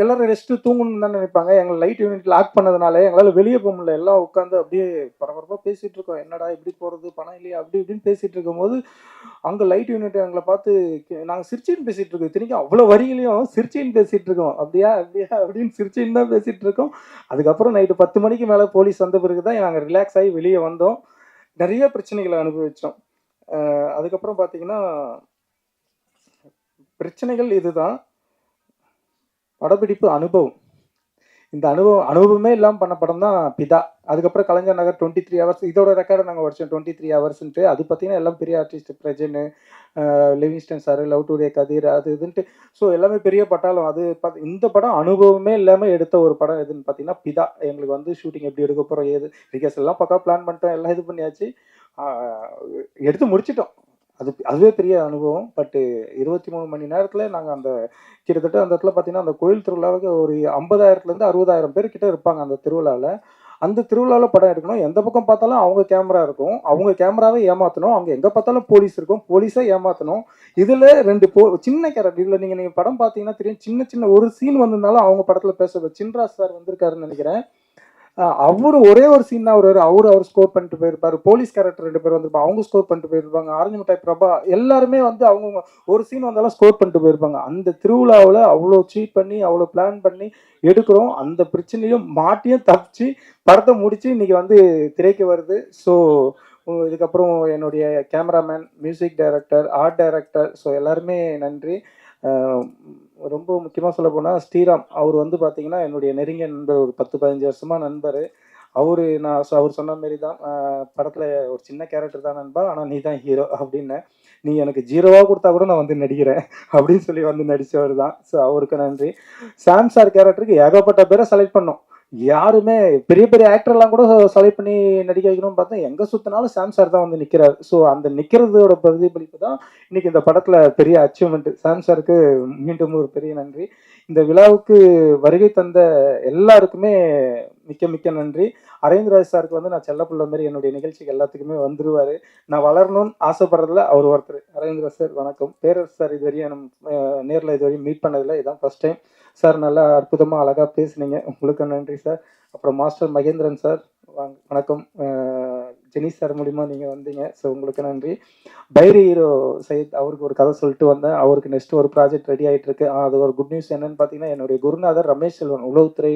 Speaker 4: எல்லாரும் ரெஸ்ட்டு தூங்கணும்னு தான் நினைப்பாங்க. எங்களை லைட் யூனிட் லாக் பண்ணதுனால எங்களால் வெளியே போக முடியல. எல்லாம் உட்காந்து அப்படியே பரபரப்பாக பேசிகிட்டு இருக்கோம். என்னடா இப்படி போகிறது, பணம் இல்லையா அப்படி இப்படின்னு பேசிகிட்டு இருக்கும்போது அங்கே லைட் யூனிட் எங்களை பார்த்து நாங்கள் சிரிச்சின்னு பேசிகிட்டு இருக்கோம். இத்தனைக்கும் அவ்வளோ வரிகளையும் சிரிச்சின்னு பேசிகிட்டு இருக்கோம். அப்படியா அப்படியா அப்படின்னு சிரிச்சின்னு தான் பேசிகிட்டு இருக்கோம். அதுக்கப்புறம் நைட்டு 10 மணிக்கு மேலே போலீஸ் வந்த பிறகு தான் நாங்கள் ரிலாக்ஸ் ஆகி வெளியே வந்தோம். நிறைய பிரச்சனைகளை அனுபவித்தோம். அதுக்கப்புறம் பார்த்தீங்கன்னா பிரச்சனைகள் இதுதான். படப்பிடிப்பு அனுபவம், இந்த அனுபவமே இல்லாமல் பண்ண படம் தான் பிதா. அதுக்கப்புறம் கலைஞர் நகர் 23 hours, இதோட ரெக்கார்டை நாங்கள் வச்சோம் 23 hours. அது பார்த்தீங்கன்னா எல்லாம் பெரிய artist, Prajin, Livingston sir, love today, Kathir, அது இதுன்ட்டு. ஸோ எல்லாமே பெரிய பட்டாலும். அது இந்த படம் அனுபவமே இல்லாமல் எடுத்த ஒரு படம் எதுன்னு பார்த்தீங்கன்னா பிதா. எங்களுக்கு வந்து ஷூட்டிங் எப்படி எடுக்க போகிறோம், ஏது ரிகர்சல் எல்லாம் பக்கா பிளான் பண்ணிட்டோம், எல்லாம் இது பண்ணியாச்சு, எடுத்து முடிச்சிட்டோம். அதுவே பெரிய அனுபவம். பட்டு 23 மணி நேரத்தில் நாங்கள் அந்த கிட்டத்தட்ட அந்த இடத்துல பார்த்தீங்கன்னா அந்த கோயில் திருவிழாவுக்கு ஒரு 50,000-லேருந்து 60,000 பேர் கிட்ட இருப்பாங்க அந்த திருவிழாவில். அந்த திருவிழாவில் படம் எடுக்கணும். எந்த பக்கம் பார்த்தாலும் அவங்க கேமரா இருக்கும், அவங்க கேமராவை ஏமாற்றணும். அவங்க எங்கே பார்த்தாலும் போலீஸ் இருக்கும், போலீஸை ஏமாற்றணும். இதில் 2 சின்ன கேரக்டர். இதில் நீங்கள் படம் பார்த்தீங்கன்னா தெரியும், சின்ன சின்ன ஒரு சீன் வந்திருந்தாலும் அவங்க படத்தில் பேசுறது. சின்ராஜ் சார் வந்திருக்காருன்னு நினைக்கிறேன். அவரு ஒரே ஒரு சீன் தான் வருவார். அவர் ஸ்கோர் பண்ணிட்டு போயிருப்பார். போலீஸ் கேரக்டர் 2 பேர் வந்திருப்பாங்க, அவங்க ஸ்கோர் பண்ணிட்டு போயிருப்பாங்க. ஆரஞ்சு மிட்டாய் பிரபா எல்லாருமே வந்து அவங்க ஒரு சீன் வந்தாலும் ஸ்கோர் பண்ணிட்டு போயிருப்பாங்க. அந்த திருவிழாவில் அவ்வளோ சீட் பண்ணி அவ்வளோ பிளான் பண்ணி எடுக்கிறோம். அந்த பிரச்சனையும் மாட்டியும் தப்பிச்சு படத்தை முடிச்சு இன்னைக்கு வந்து திரைக்கு வருது. ஸோ இதுக்கப்புறம் என்னுடைய cameraman, music director, art director, so எல்லாருமே நன்றி. ரொம்ப முக்கியமாக சொல்ல போனால் ஸ்ரீராம், அவர் வந்து பார்த்தீங்கன்னா என்னுடைய நெருங்கிய நண்பர், ஒரு 10-15 வருஷமாக நண்பர். அவர் சொன்ன மாரி தான், படத்தில் ஒரு சின்ன கேரக்டர் தான் நண்பா, ஆனால் நீ தான் ஹீரோ அப்படின்னு. நீ எனக்கு 0 கொடுத்தா கூட நான் வந்து நடிக்கிறேன் அப்படின்னு சொல்லி வந்து நடித்தவர் தான். ஸோ அவருக்கு நன்றி. சாம் சார் கேரக்டருக்கு ஏகப்பட்ட பேரை செலக்ட் பண்ணோம். யாருமே பெரிய பெரிய ஆக்டர்லாம் கூட செலக்ட் பண்ணி நடிக்க வைக்கணும்னு பார்த்தா எங்க சுத்தினாலும் சாம் சார் தான் வந்து நிக்கிறாரு. ஸோ அந்த நிக்கிறதோட பிரதிபலிப்பு தான் இன்னைக்கு இந்த படத்துல பெரிய அச்சீவ்மெண்ட். சாம் சாருக்கு மீண்டும் ஒரு பெரிய நன்றி. இந்த விழாவுக்கு வருகை தந்த எல்லாருக்குமே மிக்க மிக்க நன்றி. அரவிந்த் ராஜ் சாருக்கு வந்து நான் செல்லப்பிள்ளை மாதிரி என்னுடைய நிகழ்ச்சிக்கு எல்லாத்துக்குமே வந்துருவாரு. நான் வளரணும்னு ஆசைப்படுறதுல அவர் ஒருத்தர். அரவிந்த் ராஜ் சார் வணக்கம். பேரரசு சார் இது வரையும் நம்ம நேரில் இது வரையும் மீட் பண்ணதில்லை, இதான் ஃபர்ஸ்ட் டைம். சார் நல்லா அற்புதமாக அழகாக பேசுனீங்க, உங்களுக்கு நன்றி சார். அப்புறம் மாஸ்டர் மகேந்திரன் சார் வணக்கம். ஜெனி சார் மூலிமா நீங்கள் வந்தீங்க, ஸோ உங்களுக்கு நன்றி. பைரி ஹீரோ சைத் அவருக்கு ஒரு கதை சொல்லிட்டு வந்தேன். அவருக்கு நெக்ஸ்ட் ஒரு ப்ராஜெக்ட் ரெடி ஆகிட்டு இருக்கு. அது ஒரு குட் நியூஸ் என்னன்னு பார்த்தீங்கன்னா, என்னுடைய குருநாதர் ரமேஷ் செல்வன் உளவுத்துறை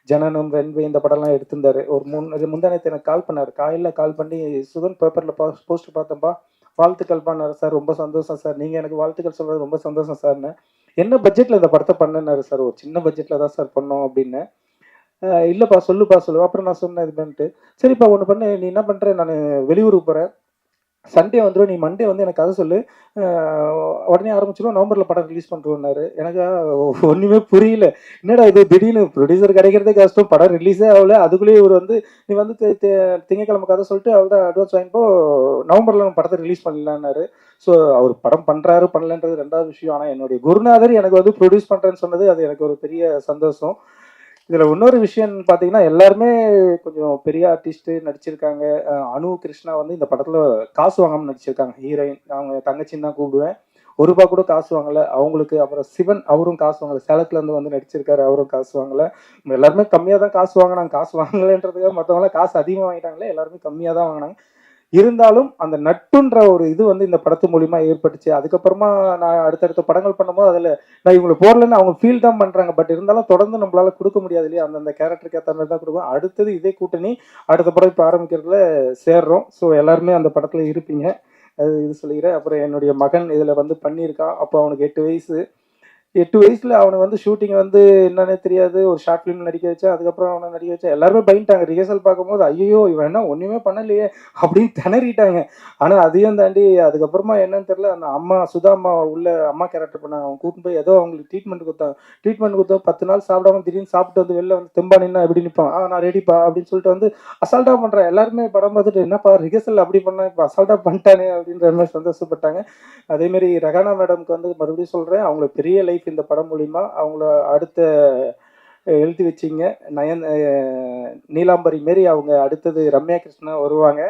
Speaker 4: ஜனனம் ரென்வே இந்த படம்லாம் எடுத்திருந்தாரு. ஒரு முந்தானத்தை எனக்கு கால் பண்ணார். கால் பண்ணி சுதன் பேப்பரில் போஸ்ட் பார்த்தப்பா, வாழ்த்துக்கள் பண்ணார் சார், ரொம்ப சந்தோஷம் சார், நீங்கள் எனக்கு வாழ்த்துக்கள் சொல்கிறது ரொம்ப சந்தோஷம் சார்னு. என்ன பட்ஜெட்டில் இந்த படத்தை பண்ணனாரு சார்? ஒரு சின்ன பட்ஜெட்டில் தான் சார் பண்ணோம் அப்படின்னு. இல்லைப்பா சொல்லுப்பா. அப்புறம் நான் சொன்னேன் இது பண்ணிட்டு, சரிப்பா ஒன்று பண்ணு, நீ என்ன பண்ணுற, நான் வெளியூருக்கு போகிறேன், சண்டே வந்துடும், நீ மண்டே வந்து எனக்கு கதை சொல்லு, உடனே ஆரம்பிச்சிடும், நவம்பரில் படம் ரிலீஸ் பண்ணுறோன்னாரு. எனக்கு ஒன்றுமே புரியல. என்னடா இது திடீர்னு ப்ரொடியூசர் கிடைக்கிறதே கஷ்டம், படம் ரிலீஸே ஆகல, அதுக்குள்ளேயே இவர் வந்து நீ வந்து திங்கக்கிழமை கதை சொல்லிட்டு அவள் தான் அட்வான்ஸ் வாங்கிப்போ, நவம்பரில் நம்ம படத்தை ரிலீஸ் பண்ணலான்னாரு. ஸோ அவர் படம் பண்ணுறாரு பண்ணலன்றது ரெண்டாவது விஷயம். ஆனால் என்னுடைய குருநாதர் எனக்கு வந்து ப்ரொடியூஸ் பண்ணுறேன்னு சொன்னது அது எனக்கு ஒரு பெரிய சந்தோஷம். இதில் இன்னொரு விஷயம் பார்த்தீங்கன்னா, எல்லாருமே கொஞ்சம் பெரிய ஆர்டிஸ்ட்டு நடிச்சிருக்காங்க. அனு கிருஷ்ணா வந்து இந்த படத்தில் காசு வாங்காமல் நடிச்சிருக்காங்க, ஹீரோயின். அவங்க தங்கச்சின்னு தான் கூப்பிடுவேன். ₹1 கூட காசு வாங்கலை அவங்களுக்கு. அப்புறம் சிவன், அவரும் காசு வாங்கலை, சேலத்துலேருந்து வந்து நடிச்சிருக்காரு, அவரும் காசு வாங்கலை. எல்லாருமே கம்மியாக தான் காசு வாங்கினாங்க. காசு வாங்கலைன்றதுக்காக மற்றவங்களாம் காசு அதிகமாக வாங்கிட்டாங்களே, எல்லாருமே கம்மியாக தான் வாங்கினாங்க. இருந்தாலும் அந்த நட்புன்ற ஒரு இது வந்து இந்த படத்து மூலிமா ஏற்பட்டுச்சு. அதுக்கப்புறமா நான் அடுத்தடுத்த படங்கள் பண்ணும்போது அதில் நான் இவங்களை போடலன்னு அவங்க ஃபீல் தான் பண்ணுறாங்க. பட் இருந்தாலும் தொடர்ந்து நம்மளால கொடுக்க முடியாது இல்லையா, அந்தந்த கேரக்டருக்கு ஏற்ற மாதிரி தான் கொடுப்போம். அடுத்தது இதே கூட்டணி அடுத்த படம் இப்போ ஆரம்பிக்கிறதுல சேர்றோம். ஸோ எல்லாருமே அந்த படத்தில் இருப்பீங்க, அது இது சொல்லிக்கிறேன். அப்புறம் என்னுடைய மகன் இதில் வந்து பண்ணியிருக்கான். அப்போ அவனுக்கு 8 வயசு. 8 வயசுல அவனுக்கு வந்து ஷூட்டிங் வந்து என்னன்னே தெரியாது. ஒரு ஷார்ட் ஃபிலிம் நடிக்க வச்சேன். அதுக்கப்புறம் அவனை நடிக்க வச்சேன். எல்லாருமே பயந்துட்டாங்க. ரிஹர்சல் பார்க்கும்போது ஐயோ இவன் என்ன ஒன்றுமே பண்ணலையே அப்படின்னு திணறிட்டாங்க. ஆனால் அதையும் தாண்டி அதுக்கப்புறமா என்னன்னு தெரியல, அந்த அம்மா சுதா அம்மா உள்ள அம்மா கேரக்டர் பண்ணாங்க. அவங்க கூட்டிட்டு போய் ஏதோ அவங்களுக்கு ட்ரீட்மெண்ட் கொடுத்தோம். 10 நாள் சாப்பிடாம திடீர்னு சாப்பிட்டு வந்து வெளில வந்து தெம்பா நின்னா எப்படி நிற்பான், நான் ரெடிப்பா அப்படின்னு சொல்லிட்டு வந்து அசால்ட்டாக பண்ணுறேன். எல்லாருமே படம் பார்த்துட்டு என்னப்பா ரிஹர்சல் அப்படி பண்ணேன், இப்போ அசால்ட்டாக பண்ணிட்டானே அப்படின்ற மாதிரி சந்தோஷப்பட்டாங்க. அதேமாரி ரகானா மேடம்க்கு வந்து மறுபடியும் சொல்கிறேன், அவங்களுக்கு பெரிய லைஃப் இந்த படம் மூலிமா. அவங்கள அடுத்த எழுதி வச்சிங்க. நீலாம்பரி மாரி அவங்க அடுத்தது ரம்யா கிருஷ்ணன் வருவாங்க.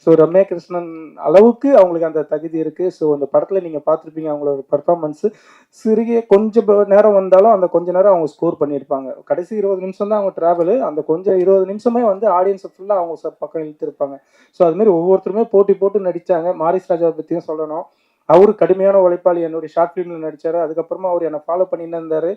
Speaker 4: ஸோ ரம்யா கிருஷ்ணன் அளவுக்கு அவங்களுக்கு அந்த தகுதி இருக்குது. ஸோ அந்த படத்தில் நீங்கள் பார்த்துருப்பீங்க அவங்களோட பர்ஃபார்மன்ஸு. சிறுகிய கொஞ்சம் நேரம் வந்தாலும் அந்த கொஞ்ச நேரம் அவங்க ஸ்கோர் பண்ணியிருப்பாங்க. கடைசி 20 நிமிஷம் தான் அவங்க ட்ராவலு. அந்த கொஞ்சம் 20 நிமிஷமே வந்து ஆடியன்ஸை ஃபுல்லாக அவங்க பக்கம் இழுத்துருப்பாங்க. ஸோ அதுமாரி ஒவ்வொருத்தருமே போட்டு நடித்தாங்க. மாரிஸ் ராஜாவை பற்றியும் சொல்லணும். அவரு கடுமையான உழைப்பாளி. என்னுடைய ஷார்ட் ஃபிலிமில் நடித்தார். அதுக்கப்புறமா அவர் என்னை ஃபாலோ பண்ணின்னு இருந்தார்.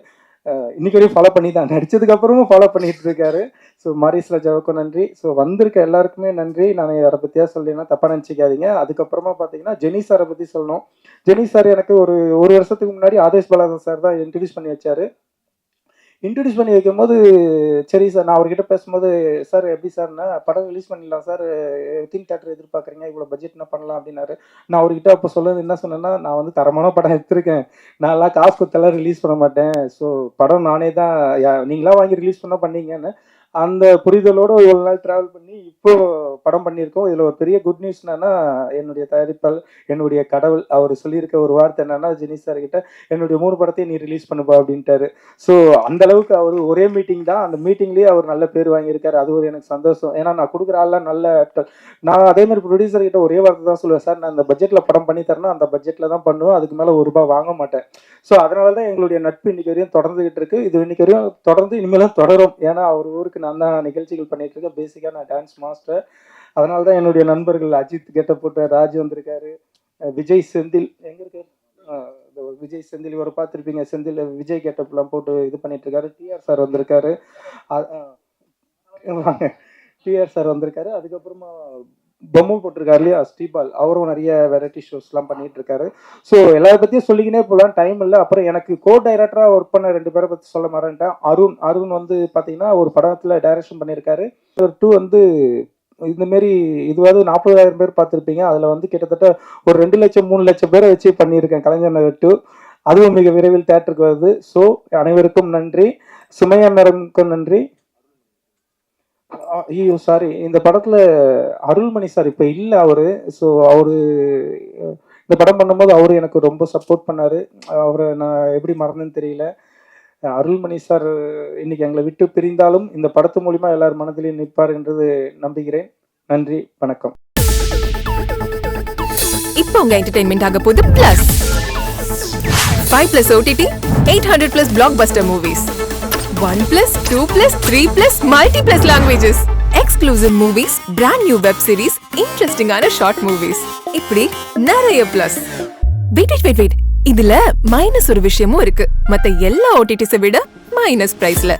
Speaker 4: இன்னைக்கு வரையும் ஃபாலோ பண்ணி தான், நடித்ததுக்கப்புறமும் ஃபாலோ பண்ணிட்டு இருக்காரு. ஸோ மாரிஸ் ராஜாவுக்கும் நன்றி. ஸோ வந்திருக்க எல்லாருக்குமே நன்றி. நான் அதை பற்றியா சொல்லினா தப்பாக நினச்சிக்காதீங்க. அதுக்கப்புறமா பார்த்தீங்கன்னா ஜெனி சாரை பற்றி சொல்லணும். ஜெனி சார் எனக்கு ஒரு வருஷத்துக்கு முன்னாடி ஆதேஷ் பாலாஜன் சார் தான் இன்ட்ரடியூஸ் பண்ணி வச்சார். இன்ட்ரடியூஸ் பண்ணி வைக்கும்போது சரி சார், நான் அவர்கிட்ட பேசும்போது சார் எப்படி சார்னா படம் ரிலீஸ் பண்ணிடலாம் சார், எத்தனை தேட்டர் எதிர்பார்க்குறீங்க, இவ்வளோ பட்ஜெட் என்ன பண்ணலாம் அப்படின்னாரு. நான் அவர்கிட்ட அப்போ சொல்லுறது என்ன சொன்னேன்னா, நான் வந்து தரமான படம் எடுத்திருக்கேன், நான்லாம் காசு கொடுத்தெல்லாம் ரிலீஸ் பண்ண மாட்டேன். ஸோ படம் நானே தான், நீங்களாம் வாங்கி ரிலீஸ் பண்ணால் பண்ணீங்கன்னு அந்த புரிதலோடு ஒரு நாள் ட்ராவல் பண்ணி இப்போ படம் பண்ணியிருக்கோம். இதில் ஒரு பெரிய குட் நியூஸ் என்னன்னா, என்னுடைய தயாரிப்பால் என்னுடைய கடவுள் அவர் சொல்லியிருக்க ஒரு வார்த்தை என்னன்னா, ஜெனி சார் கிட்ட என்னுடைய 3 படத்தையும் நீ ரிலீஸ் பண்ணுப்பா அப்படின்ட்டாரு. ஸோ அந்த அளவுக்கு அவர் ஒரே மீட்டிங் தான், அந்த மீட்டிங்லேயே அவர் நல்ல பேர் வாங்கியிருக்காரு. அது ஒரு எனக்கு சந்தோஷம். ஏன்னா நான் கொடுக்குற ஆள்லாம் நல்ல நான் அதேமாதிரி ப்ரொடியூசர் கிட்ட ஒரே வார்த்தை தான் சொல்லுவேன், சார் நான் அந்த பட்ஜெட்டில் படம் பண்ணி தரேன்னா அந்த பட்ஜெட்டில் தான் பண்ணுவேன், அதுக்கு மேலே ₹1 வாங்க மாட்டேன். ஸோ அதனால தான் எங்களுடைய நட்பு இன்னைக்கு வரையும் தொடர்ந்துகிட்டு இருக்கு. இது இன்னைக்கு வரையும் தொடர்ந்து இனிமேலும் தொடரும். ஏன்னா அவர் ஊருக்கு நான் தான் நிகழ்ச்சிகள் பண்ணிட்டு இருக்கேன். பேசிக்காக நான் டான்ஸ் மாஸ்டர். அதனால தான் என்னுடைய நண்பர்கள் அஜித் கெட்ட போட்டு ராஜ் வந்திருக்காரு, விஜய் செந்தில் எங்க இருக்காரு, விஜய் செந்தில் இவரை பார்த்துருப்பீங்க, செந்தில் விஜய் கெட்டப்லாம் போட்டு இது பண்ணிட்டு இருக்காரு. டிஆர் சார் வந்திருக்காரு. டிஆர் சார் வந்திருக்காரு. அதுக்கப்புறமா பொம்மை போட்டிருக்காரு இல்லையா ஸ்ரீபால், அவரும் நிறைய வெரைட்டி ஷோஸ்லாம் பண்ணிட்டு இருக்காரு. ஸோ எல்லாரை பற்றியும் சொல்லிக்கினே போகலாம், டைம் இல்லை. அப்புறம் எனக்கு கோ டைரக்டராக ஒர்க் பண்ண 2 பேரை பற்றி சொல்ல மாட்டேன். அருண் வந்து பார்த்தீங்கன்னா ஒரு படத்தில் டைரக்ஷன் பண்ணியிருக்காரு. 2 வந்து இந்தமாரி இதுவாவது 40,000 பேர் பார்த்துருப்பீங்க. அதில் வந்து கிட்டத்தட்ட ஒரு 2 லட்சம் 3 லட்சம் பேரை வச்சு பண்ணியிருக்கேன், கலைஞர் நகர் 2. அதுவும் மிக விரைவில் தேட்டருக்கு வருது. ஸோ அனைவருக்கும் நன்றி. சுமையா மேடமுக்கும் நன்றி. ஐயோ சாரி, இந்த படத்துல அருள்மணி சார் இப்ப இல்ல அவரு. ஸோ அவரு இந்த படம் பண்ணும்போது அவரு எனக்கு ரொம்ப சப்போர்ட் பண்ணாரு. அவரை நான் எப்படி மறந்தேன்னு தெரியல. அருள்மணி சார் இன்னைக்கு எங்களை விட்டு பிரிந்தாலும் இந்த படத்து மூலியமா எல்லார் மனதிலையும் நிற்பார் என்றது நம்புகிறேன். நன்றி, வணக்கம்.
Speaker 2: இப்போ உங்க என்டர்டைன்மெண்ட் ஆக போகுது plus 5+ OTT 800+ blockbuster movies 1+, 2+, 3+ multi+ languages exclusive movies, brand new web series, இன்ட்ரெஸ்டிங்கான ஷார்ட் மூவிஸ், இப்படி நிறைய பிளஸ். வெயிட் இதுல மைனஸ் ஒரு விஷயமும் இருக்கு. மத்த எல்லா ஓடிடிஸை விட மைனஸ் பிரைஸ்ல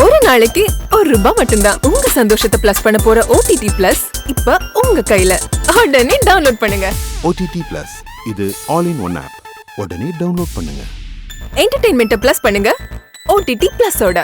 Speaker 2: ஒரு நாளைக்கு ₹1 மட்டும்தான். உங்க சந்தோஷத்தை பிளஸ் பண்ண போற OTT பிளஸ் இப்ப உங்க கையில. உடனே டவுன்லோட் பண்ணுங்க.
Speaker 3: OTT Plus இது ஆல் இன் ஒன் ஆப். உடனே டவுன்லோட் பண்ணுங்க.
Speaker 2: என்டர்டெயின்மெண்ட்டை பிளஸ் பண்ணுங்க OTT பிளஸோட.